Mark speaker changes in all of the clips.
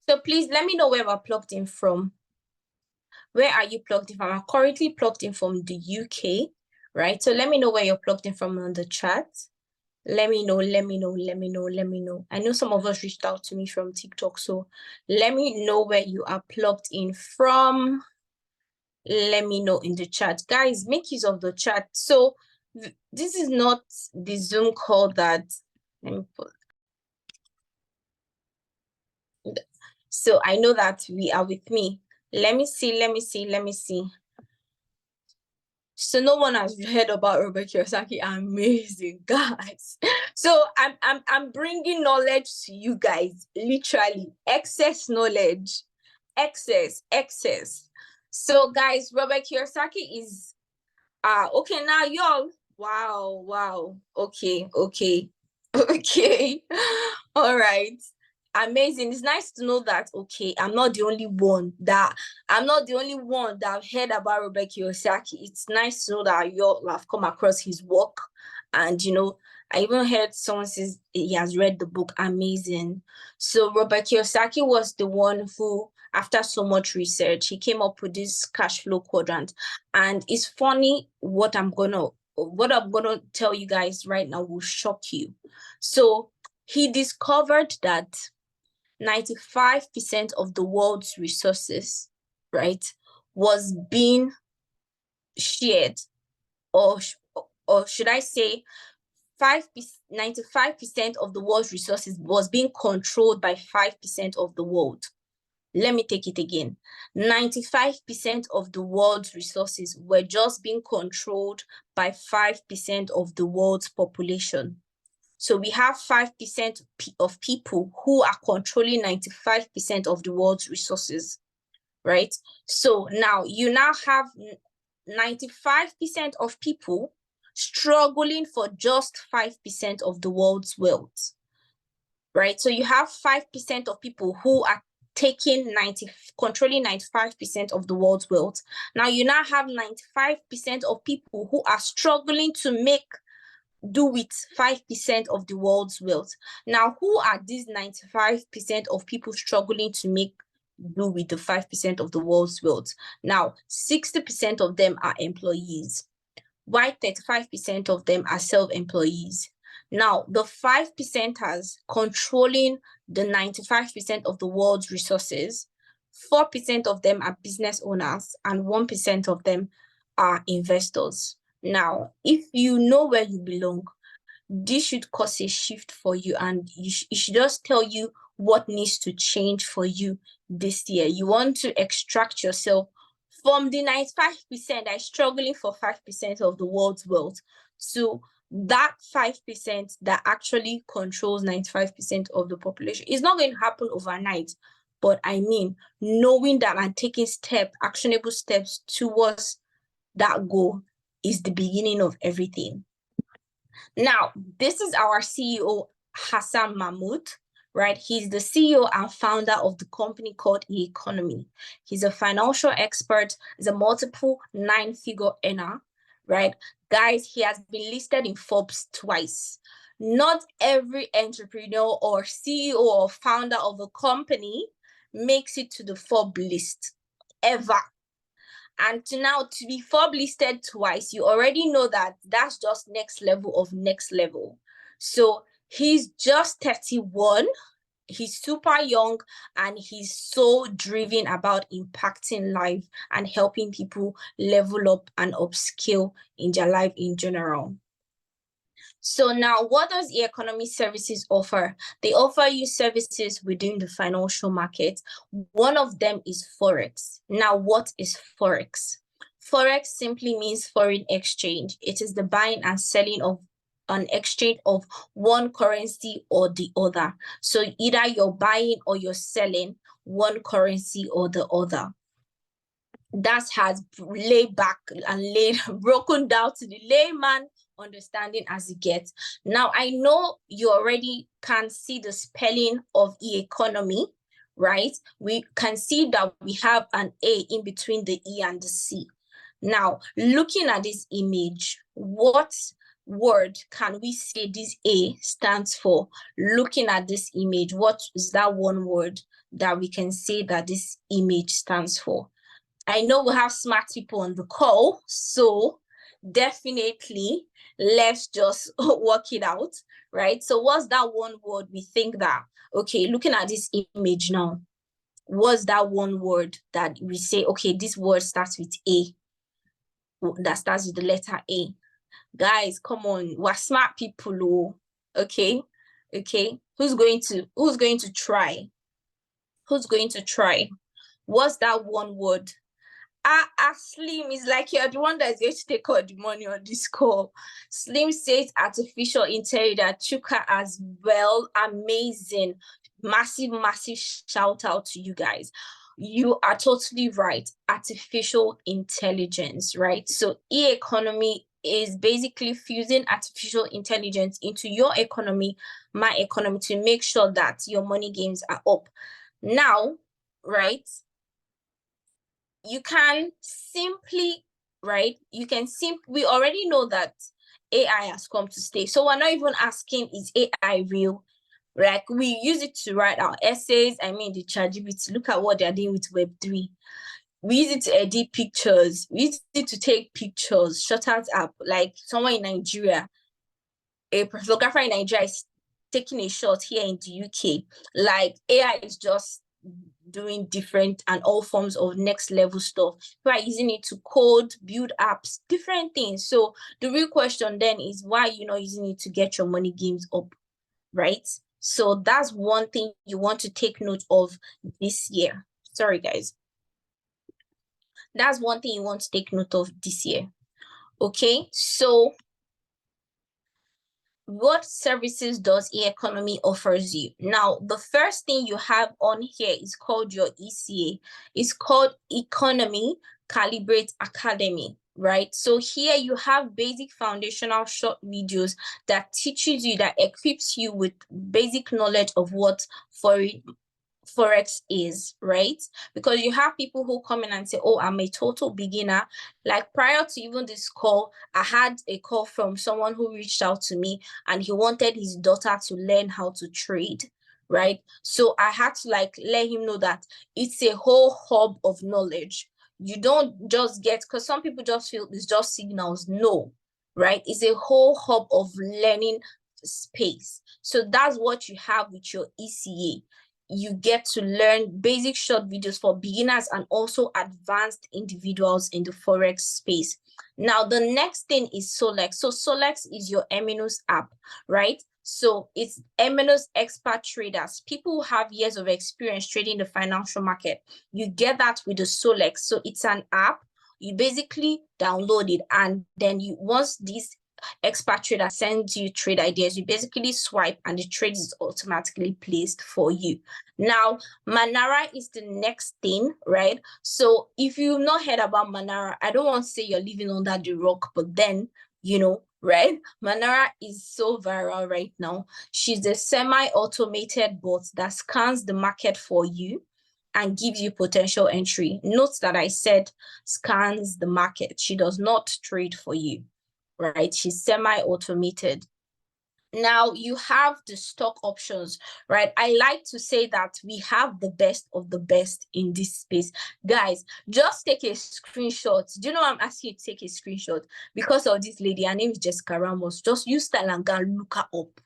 Speaker 1: So please let me know where we're plugged in from. Where are you plugged in from? I'm currently plugged in from the UK, right? So let me know where you're plugged in from on the chat. Let me know, let me know, let me know, let me know. I know some of us reached out to me from TikTok, so let me know where you are plugged in from. Let me know in the chat. Guys, make use of the chat. So this is not the Zoom call that, let me put. So I know that we are with me. Let me see, let me see, let me see. So no one has heard about Robert Kiyosaki. Amazing, guys. So I'm bringing knowledge to you guys, literally excess knowledge, excess. So guys, Robert Kiyosaki is okay now, y'all. Wow. Okay. All right. Amazing. It's nice to know that, okay, I'm not the only one that heard about Robert Kiyosaki. It's nice to know that you all have come across his work. And, I even heard someone says he has read the book. Amazing. So Robert Kiyosaki was the one who, after so much research, he came up with this cash flow quadrant. And it's funny, what I'm gonna tell you guys right now will shock you. So he discovered that 95% of the world's resources, right, was being shared, or should I say 95% of the world's resources was being controlled by 5% of the world. Let me take it again. 95% of the world's resources were just being controlled by 5% of the world's population. So we have 5% of people who are controlling 95% of the world's resources, right? So now you now have 95% of people struggling for just 5% of the world's wealth, right? So you have 5% of people who are controlling 95% of the world's wealth. Now you now have 95% of people who are struggling to do with 5% of the world's wealth. Now, who are these 95% of people struggling to do with the 5% of the world's wealth? Now, 60% of them are employees, while 35% of them are self-employees. Now, the 5%ers controlling the 95% of the world's resources, 4% of them are business owners and 1% of them are investors. Now, if you know where you belong, this should cause a shift for you, and it should just tell you what needs to change for you this year. You want to extract yourself from the 95% that is struggling for 5% of the world's wealth to that 5% that actually controls 95% of the population. It's not going to happen overnight, but I mean, knowing that and taking actionable steps towards that goal is the beginning of everything. Now, this is our CEO, Hassan Mahmoud, right? He's the CEO and founder of the company called E-Economy. He's a financial expert, he's a multiple 9-figure earner, right? Guys, he has been listed in Forbes twice. Not every entrepreneur or CEO or founder of a company makes it to the Forbes list, ever. And to be Forbes listed twice, you already know that that's just next level of next level. So he's just 31. He's super young and he's so driven about impacting life and helping people level up and upskill in their life in general. So now, what does E-Economy Services offer? They offer you services within the financial market. One of them is Forex. Now, what is Forex? Forex simply means foreign exchange. It is the buying and selling of an exchange of one currency or the other. So either you're buying or you're selling one currency or the other. That has laid back and broken down to the layman understanding as it gets. Now, I know you already can see the spelling of E-Economy, right? We can see that we have an A in between the E and the C. Now, looking at this image, what word can we say this A stands for? Looking at this image, what is that one word that we can say that this image stands for? I know we have smart people on the call, so definitely let's just work it out, right? So what's that one word we think that, okay, looking at this image now, what's that one word that we say, okay, this word starts with A, that starts with the letter A? Guys, come on, we're smart people, oh, okay? Okay, who's going to try? Who's going to try? What's that one word? Slim is like you're the one that is going to take all the money on this call. Slim says artificial intelligence. Chuka as well. Amazing. Massive shout out to you guys. You are totally right. Artificial intelligence, right? So e-economy is basically fusing artificial intelligence into your economy, my economy, to make sure that your money games are up. Now, right? You can simply, right? We already know that AI has come to stay. So we're not even asking, is AI real? Like, we use it to write our essays. I mean, the ChatGPT, look at what they're doing with Web3. We use it to edit pictures. We use it to take pictures, shut out app. Like someone in Nigeria, a photographer in Nigeria is taking a shot here in the UK. Like, AI is just doing different and all forms of next level stuff. People are using it to code, build apps, different things. So the real question then is, why are you not using it to get your money games up, right? So that's one thing you want to take note of this year. Sorry, guys. That's one thing you want to take note of this year. Okay, so what services does e-economy offers you? Now, the first thing you have on here is called your ECA. It's called Economy Calibrate Academy, right? So here you have basic foundational short videos that teaches you, that equips you with basic knowledge of what Forex is, right? Because you have people who come in and say, oh, I'm a total beginner. Like, prior to even this call, I had a call from someone who reached out to me and he wanted his daughter to learn how to trade, right? So I had to like let him know that it's a whole hub of knowledge. You don't just get, because some people just feel it's just signals. No, right? It's a whole hub of learning space. So that's what you have with your ECA. You get to learn basic short videos for beginners and also advanced individuals in the Forex space. Now, the next thing is Solex. So Solex is your Eminus app, right? So it's Eminus expert traders, people who have years of experience trading the financial market. You get that with the Solex. So it's an app. You basically download it, and then once this expert trader sends you trade ideas, you basically swipe and the trade is automatically placed for you. Now, Manara is the next thing, right? So if you've not heard about Manara, I don't want to say you're living under the rock, but then, right? Manara is so viral right now. She's a semi-automated bot that scans the market for you and gives you potential entry. Note that I said scans the market. She does not trade for you, right? She's semi-automated. Now you have the stock options, right? I like to say that we have the best of the best in this space. Guys, just take a screenshot. Do you know I'm asking you to take a screenshot? Because of this lady, her name is Jessica Ramos. Just use style and go and look her up,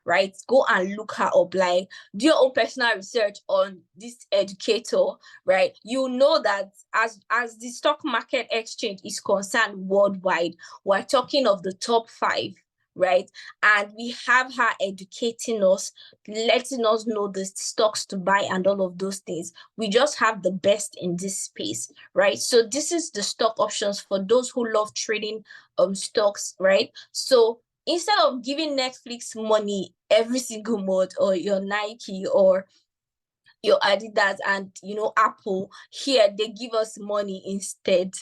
Speaker 1: right? Go and look her up. Like, do your own personal research on this educator, right? You know that as the stock market exchange is concerned worldwide, we're talking of the top 5, right? And we have her educating us, letting us know the stocks to buy and all of those things. We just have the best in this space, right? So this is the stock options for those who love trading stocks, right? So instead of giving Netflix money every single month, or your Nike or your Adidas and Apple, here they give us money instead,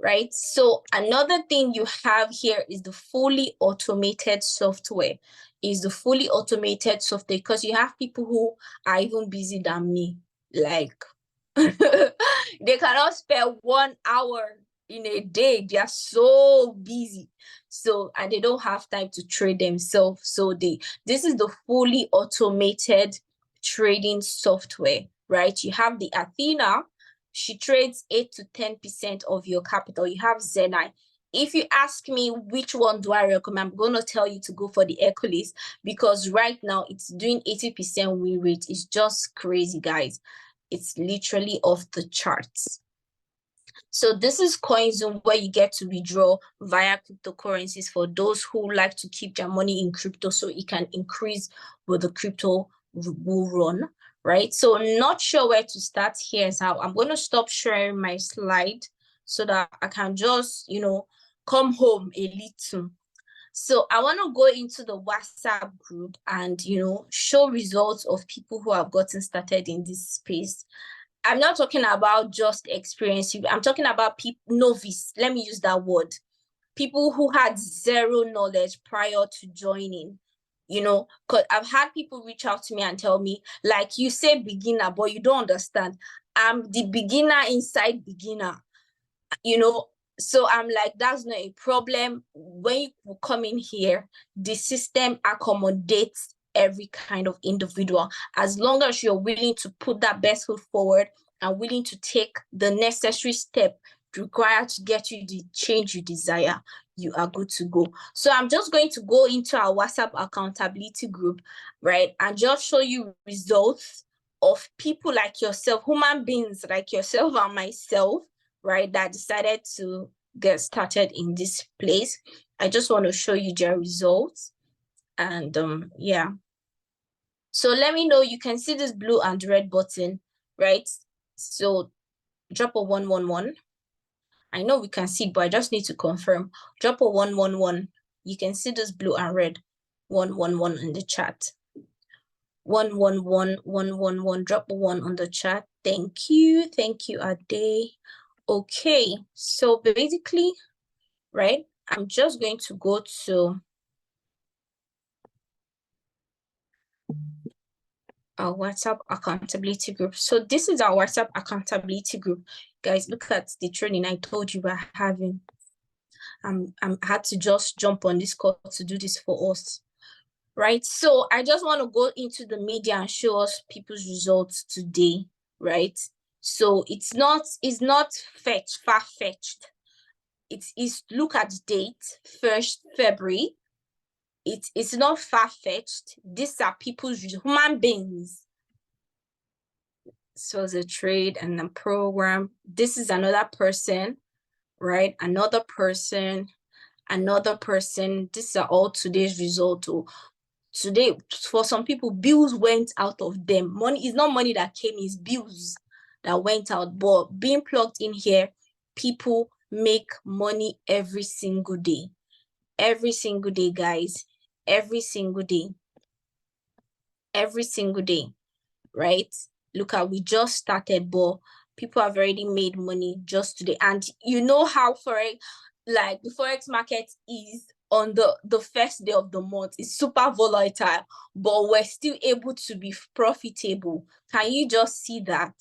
Speaker 1: right? So another thing you have here is the fully automated software. Because you have people who are even busy than me. Like, they cannot spare 1 hour in a day. They are so busy. So, and they don't have time to trade themselves. So this is the fully automated trading software, right? You have the Athena. She trades 8 to 10% of your capital. You have Zenai. If you ask me which one do I recommend, I'm going to tell you to go for the Hercules, because right now it's doing 80% win rate. It's just crazy, guys. It's literally off the charts. So this is CoinZoom, where you get to withdraw via cryptocurrencies for those who like to keep their money in crypto so it can increase with the crypto bull run, right? So not sure where to start. Here's how. I'm going to stop sharing my slide so that I can just, come home a little. So I want to go into the WhatsApp group and, show results of people who have gotten started in this space. I'm not talking about just experience. I'm talking about people, novice. Let me use that word. People who had zero knowledge prior to joining, because I've had people reach out to me and tell me, like, you say beginner, but you don't understand. I'm the beginner inside beginner, So I'm like, that's not a problem. When you come in here, the system accommodates every kind of individual, as long as you're willing to put that best foot forward and willing to take the necessary step required to get you the change you desire, you are good to go. So I'm just going to go into our WhatsApp accountability group, right, and just show you results of people like yourself, human beings like yourself and myself, right, that decided to get started in this place. I just want to show you their results. And yeah. So let me know. You can see this blue and red button, right? So drop a 111. I know we can see, but I just need to confirm. Drop a 111. You can see this blue and red 111 in the chat. 111, 111. Drop a 1 on the chat. Thank you. Thank you, Ade. Okay, so basically, right, I'm just going to go to our WhatsApp accountability group. So this is our WhatsApp accountability group. Guys, look at the training I told you we're having. I had to just jump on this call to do this for us, right? So I just want to go into the media and show us people's results today, right? So it's not far-fetched. It's look at the date, 1st February. It's not far-fetched. These are people's human beings. So the trade and the program. This is another person, right? Another person. These are all today's results. Today, for some people, bills went out of them. Money is not money that came, it's bills that went out. But being plugged in here, people make money every single day. Every single day, guys. Every single day. Every single day, right? Look at, we just started, but people have already made money just today. And you know how Forex, like the Forex market is on the first day of the month, it's super volatile, but we're still able to be profitable. Can you just see that?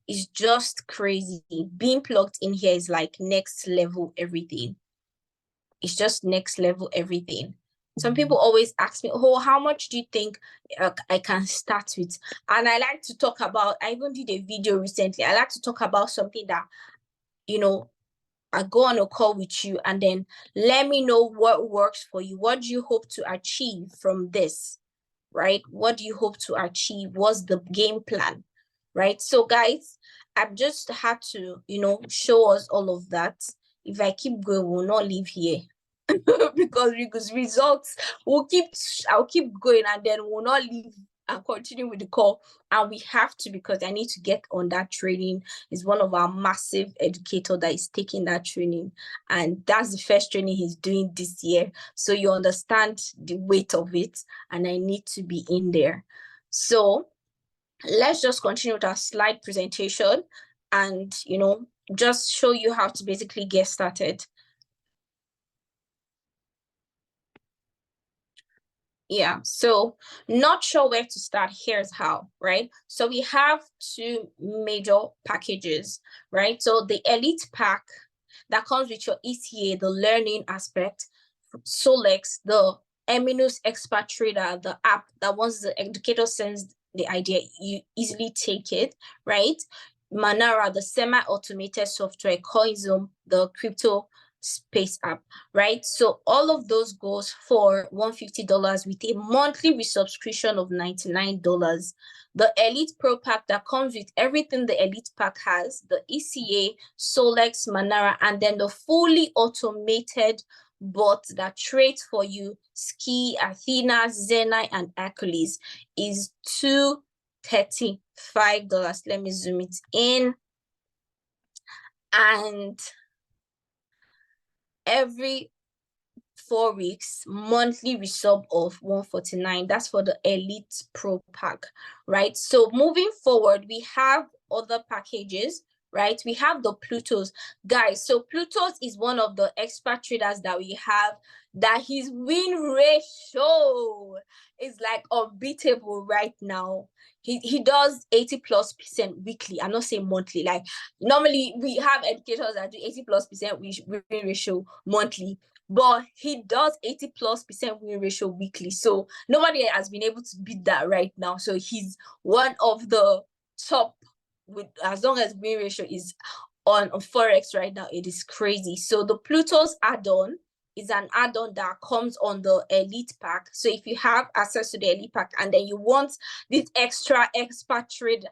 Speaker 1: It's just crazy. Being plugged in here is like next level everything. It's just next level everything. Some people always ask me, oh, how much do you think I can start with? And I like to talk about, I even did a video recently. I like to talk about something that, I go on a call with you and then let me know what works for you. What do you hope to achieve from this, right? What do you hope to achieve? What's the game plan, right? So guys, I've just had to, show us all of that. If I keep going, we'll not leave here. because results I'll keep going and then we'll not leave and continue with the call. And we have to, because I need to get on that training. Is one of our massive educator that is taking that training, and that's the first training he's doing this year. So you understand the weight of it, and I need to be in there. So let's just continue with our slide presentation and just show you how to basically get started. Yeah, so not sure where to start. Here's how, right? So we have two major packages, right? So the elite pack that comes with your ETA, the learning aspect, Solex, the Eminus Expert Trader, the app that once the educator sends the idea, you easily take it, right? Manara, the semi-automated software, Coinzoom, the crypto space app, right? So all of those goes for $150 with a monthly resubscription of $99. The Elite Pro Pack that comes with everything the Elite Pack has, the ECA, Solex, Manara, and then the fully automated bot that trades for you, Ski, Athena, Zenai, and Hercules, is $235. Let me zoom it in. And every 4 weeks, monthly resub of $149. That's for the Elite Pro Pack, right? So moving forward, we have other packages, right? We have the Plutos. Guys, so Plutos is one of the expert traders that we have that his win ratio is like unbeatable right now. He does 80+% weekly. I'm not saying monthly. Like normally we have educators that do 80+% win ratio monthly, but he does 80+% win ratio weekly. So nobody has been able to beat that right now. So he's one of the top with, as long as win ratio is on Forex right now, it is crazy. So the Plutos add-on is an add-on that comes on the Elite Pack. So if you have access to the Elite Pack and then you want this extra expert trade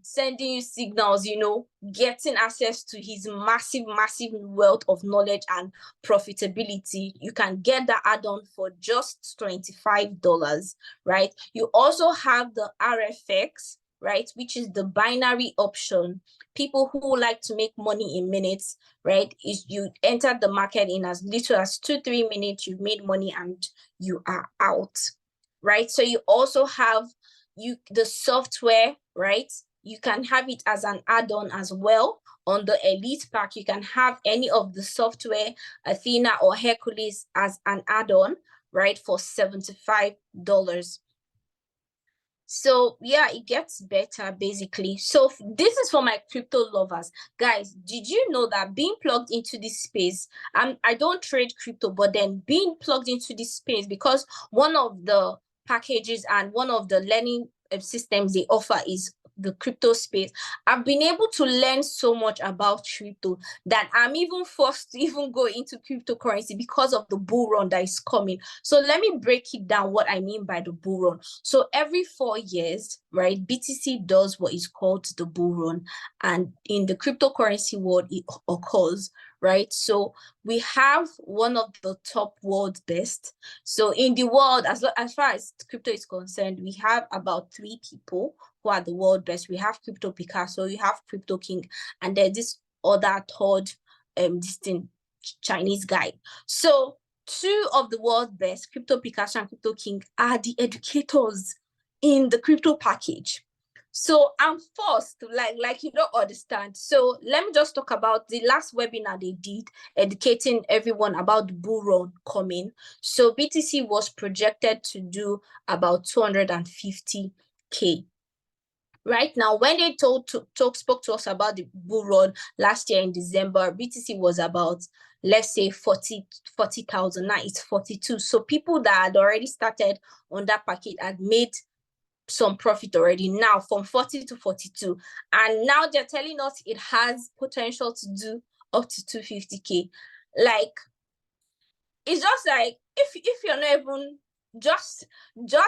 Speaker 1: sending you signals, you know, getting access to his massive wealth of knowledge and profitability, you can get the add-on for just $25, right? You also have the RFX, right, which is the binary option. People who like to make money in minutes, right, is you enter the market in as little as 2-3 minutes, you've made money and you are out, right? So you also have the software, right? You can have it as an add-on as well. On the Elite Pack, you can have any of the software, Athena or Hercules, as an add-on, right, for $75. So yeah, it gets better basically. So this is for my crypto lovers. Guys, did you know that being plugged into this space, I don't trade crypto, but then being plugged into this space, because one of the packages and one of the learning systems they offer is the crypto space, I've been able to learn so much about crypto that I'm even forced to even go into cryptocurrency because of the bull run that is coming. So let me break it down what I mean by the bull run. So every 4 years, right, BTC does what is called the bull run, and in the cryptocurrency world it occurs, right? So we have one of the top world's best. So in the world, as far as crypto is concerned, we have about 3 people who are the world best. We have Crypto Picasso, you have Crypto King, and there's this other third distinct Chinese guy. So 2 of the world's best, Crypto Picasso and Crypto King, are the educators in the crypto package. So I'm forced to like you don't understand. So let me just talk about the last webinar they did, educating everyone about the bull run coming. So BTC was projected to do about 250K. Right now, when they spoke to us about the bull run last year in December, BTC was about, let's say, 40,000. Now it's 42. So people that had already started on that packet had made some profit already now from 40 to 42. And now they're telling us it has potential to do up to 250K. Like, it's just like, if you're not even, just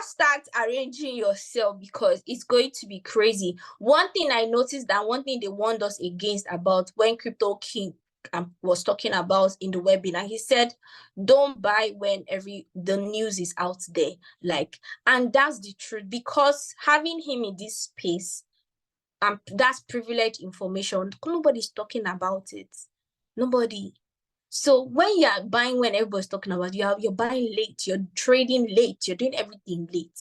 Speaker 1: start arranging yourself, because it's going to be crazy. One thing I noticed, that one thing they warned us against about when Crypto King was talking about in the webinar, he said, don't buy when the news is out there. Like, and that's the truth, because having him in this space, that's privileged information. Nobody's talking about it. Nobody. So when you're buying when everybody's talking about, you're buying late, you're trading late, you're doing everything late.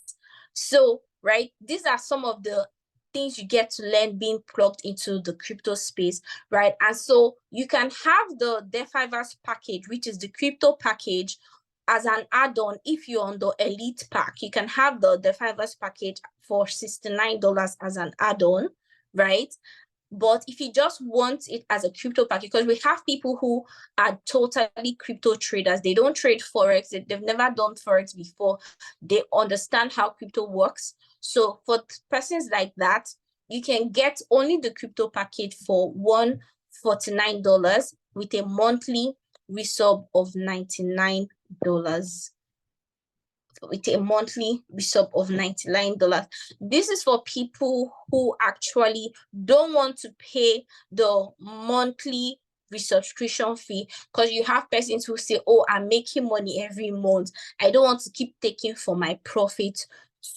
Speaker 1: So, right, these are some of the things you get to learn being plugged into the crypto space, right? And so you can have the DeFiverse package, which is the crypto package, as an add-on. If you're on the Elite Pack, you can have the DeFiverse package for $69 as an add-on, right? But if you just want it as a crypto package, because we have people who are totally crypto traders, they don't trade Forex, they've never done Forex before, they understand how crypto works. So for persons like that, you can get only the crypto package for $149 with a monthly resub of $99. With a monthly resub of $99. This is for people who actually don't want to pay the monthly resubscription fee, because you have persons who say, oh, I'm making money every month, I don't want to keep taking for my profit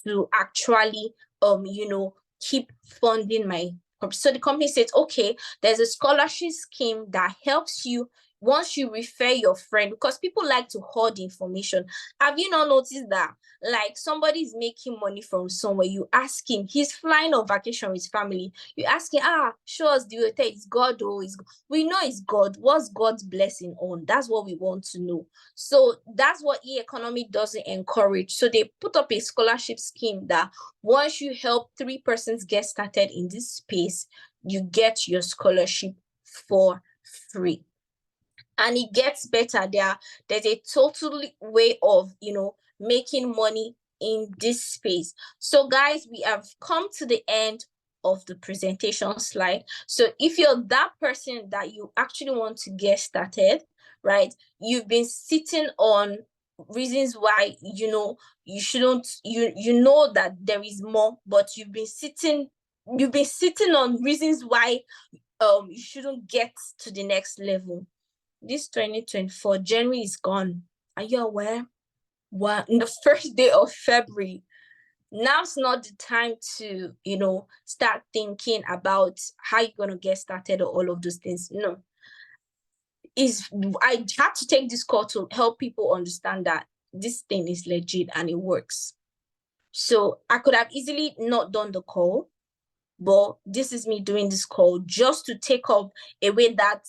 Speaker 1: to actually keep funding my. So the company says, okay, there's a scholarship scheme that helps you once you refer your friend, because people like to hoard information. Have you not noticed that, like, somebody's making money from somewhere, you ask him, he's flying on vacation with family, you ask him, show us the hotel, it's God, we know it's God, what's God's blessing on? That's what we want to know. So that's what e-economy doesn't encourage. So they put up a scholarship scheme that once you help 3 persons get started in this space, you get your scholarship for free. And it gets better. There's a totally way of making money in this space. So guys, we have come to the end of the presentation slide. So if you're that person that you actually want to get started, right, you've been sitting on reasons why you shouldn't, you know that there is more, but you've been sitting on reasons why you shouldn't get to the next level. This 2024, January is gone. Are you aware? Well, in the first day of February, now's not the time to, start thinking about how you're going to get started or all of those things. No. I had to take this call to help people understand that this thing is legit and it works. So I could have easily not done the call, but this is me doing this call just to take up away that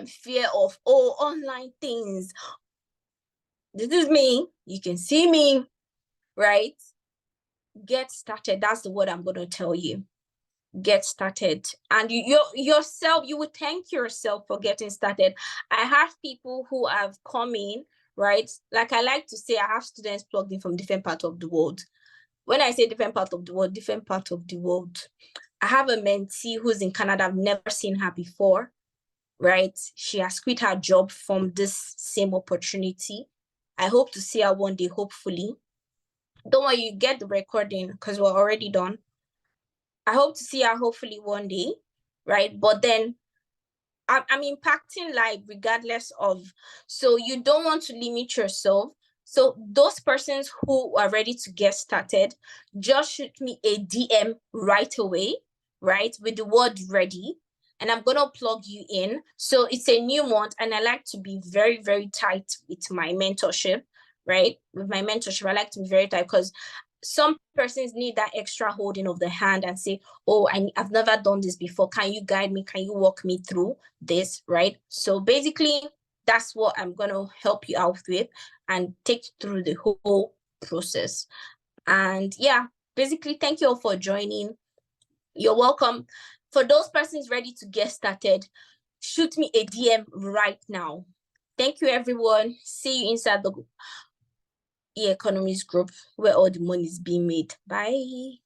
Speaker 1: fear of, online things. This is me. You can see me, right? Get started. That's the word I'm going to tell you. Get started. And you would thank yourself for getting started. I have people who have come in, right? Like I like to say, I have students plugged in from different parts of the world. When I say different part of the world, different part of the world. I have a mentee who's in Canada. I've never seen her before, right? She has quit her job from this same opportunity. I hope to see her one day, hopefully. Don't worry, you get the recording because we're already done. I hope to see her hopefully one day, right? But then I'm impacting life regardless of, so you don't want to limit yourself. So those persons who are ready to get started, just shoot me a DM right away, right? With the word ready. And I'm going to plug you in. So it's a new month and I like to be very, very tight with my mentorship, right? With my mentorship, I like to be very tight because some persons need that extra holding of the hand and say, oh, I've never done this before. Can you guide me? Can you walk me through this, right? So basically, that's what I'm going to help you out with and take you through the whole process. And yeah, basically, thank you all for joining. You're welcome. For those persons ready to get started, shoot me a DM right now. Thank you, everyone. See you inside the e-economies group where all the money is being made. Bye.